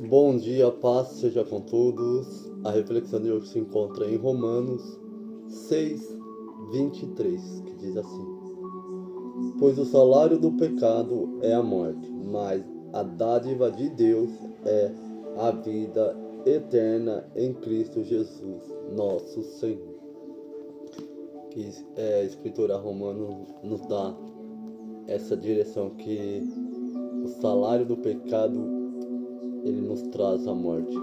Bom dia, paz seja com todos. A reflexão de hoje se encontra em Romanos 6:23, que diz assim: Pois o salário do pecado é a morte, mas a dádiva de Deus é a vida eterna em Cristo Jesus, nosso Senhor. Que a escritura romana nos dá essa direção que o salário do pecado ele nos traz a morte.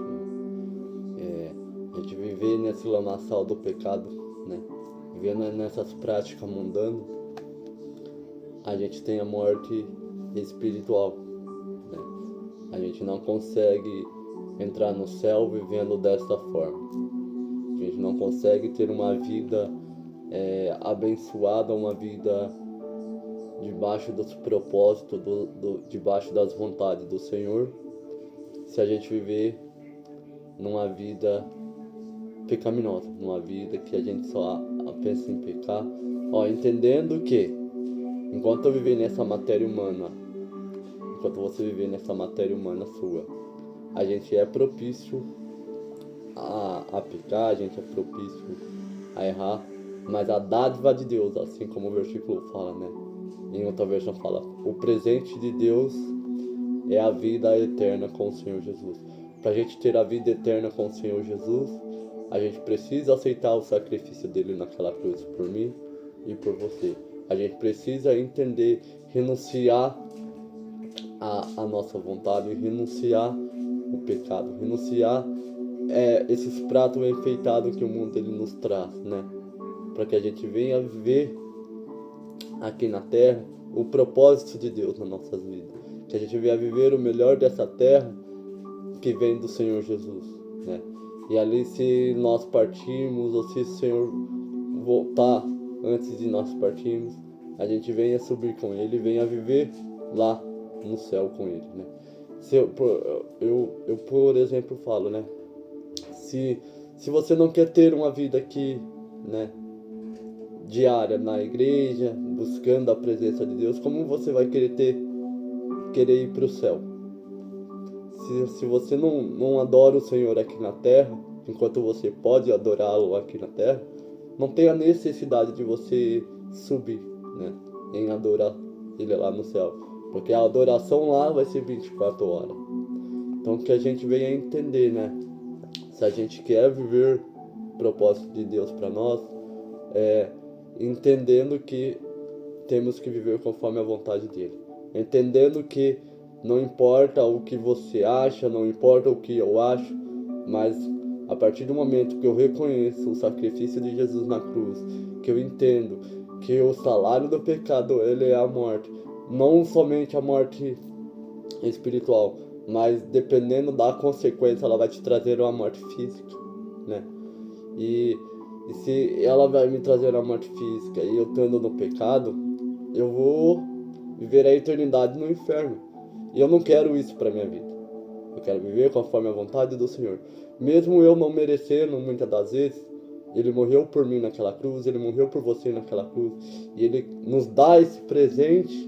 A gente viver nesse lamaçal do pecado, né? Vivendo nessas práticas mundanas, a gente tem a morte espiritual, né? A gente não consegue entrar no céu vivendo dessa forma. A gente não consegue ter uma vida abençoada, uma vida debaixo dos propósitos, debaixo das vontades do Senhor, se a gente viver numa vida pecaminosa, numa vida que a gente só pensa em pecar, entendendo que enquanto eu viver nessa matéria humana, enquanto você viver nessa matéria humana sua, a gente é propício a pecar, a gente é propício a errar, mas a dádiva de Deus, assim como o versículo fala, né? Em outra versão fala, o presente de Deus é a vida eterna com o Senhor Jesus. Para a gente ter a vida eterna com o Senhor Jesus, a gente precisa aceitar o sacrifício dele naquela cruz por mim e por você. A gente precisa entender, renunciar a nossa vontade, renunciar o pecado, renunciar esses pratos enfeitados que o mundo ele nos traz, né? Para que a gente venha viver aqui na terra o propósito de Deus nas nossas vidas. Que a gente venha viver o melhor dessa terra que vem do Senhor Jesus, né? E ali, se nós partirmos, ou se o Senhor voltar antes de nós partirmos, a gente venha subir com Ele, venha viver lá no céu com Ele, né? Eu por exemplo, falo, né? Se você não quer ter uma vida aqui, né, diária na igreja, buscando a presença de Deus, como você vai querer ir para o céu? Se você não adora o Senhor aqui na terra, enquanto você pode adorá-lo aqui na terra, não tem a necessidade de você subir, né, em adorar Ele lá no céu, porque a adoração lá vai ser 24 horas. Então que a gente venha entender, né, se a gente quer viver o propósito de Deus para nós, entendendo que temos que viver conforme a vontade dele, entendendo que não importa o que você acha, não importa o que eu acho, mas a partir do momento que eu reconheço o sacrifício de Jesus na cruz, que eu entendo que o salário do pecado ele é a morte, não somente a morte espiritual, mas dependendo da consequência ela vai te trazer uma morte física, né? E se ela vai me trazer a morte física e eu estando no pecado, eu vou viver a eternidade no inferno. E eu não quero isso para minha vida. Eu quero viver conforme a vontade do Senhor. Mesmo eu não merecendo, muitas das vezes, Ele morreu por mim naquela cruz, Ele morreu por você naquela cruz. E Ele nos dá esse presente,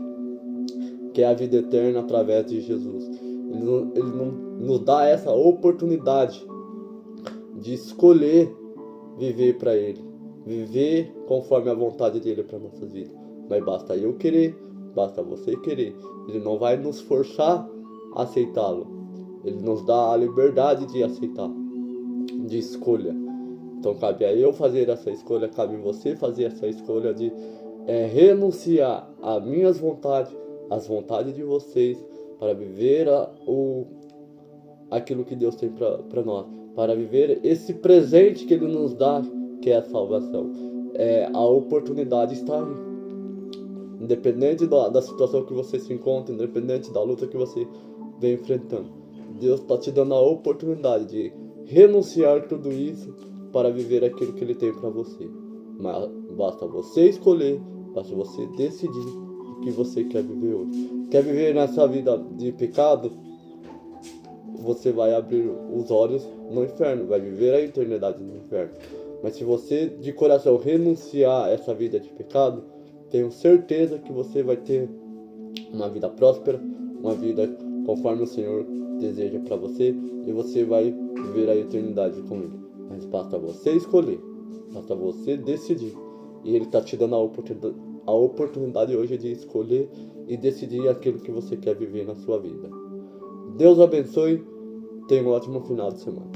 que é a vida eterna através de Jesus. Ele nos dá essa oportunidade de escolher viver para Ele, viver conforme a vontade dele para nossas vidas. Mas basta eu querer, basta você querer. Ele não vai nos forçar a aceitá-lo. Ele nos dá a liberdade de aceitar, de escolha. Então cabe a eu fazer essa escolha, cabe a você fazer essa escolha de renunciar às minhas vontades, às vontades de vocês, para viver aquilo que Deus tem para nós, para viver esse presente que Ele nos dá, que é a salvação. A oportunidade está aí. Independente da situação que você se encontra, independente da luta que você vem enfrentando, Deus está te dando a oportunidade de renunciar tudo isso para viver aquilo que Ele tem para você. Mas basta você escolher, basta você decidir o que você quer viver hoje. Quer viver nessa vida de pecado? Você vai abrir os olhos no inferno, vai viver a eternidade no inferno. Mas se você de coração renunciar a essa vida de pecado, tenho certeza que você vai ter uma vida próspera, uma vida conforme o Senhor deseja para você e você vai viver a eternidade com Ele. Mas basta você escolher, basta você decidir. E Ele está te dando a oportunidade hoje de escolher e decidir aquilo que você quer viver na sua vida. Deus abençoe, tenha um ótimo final de semana.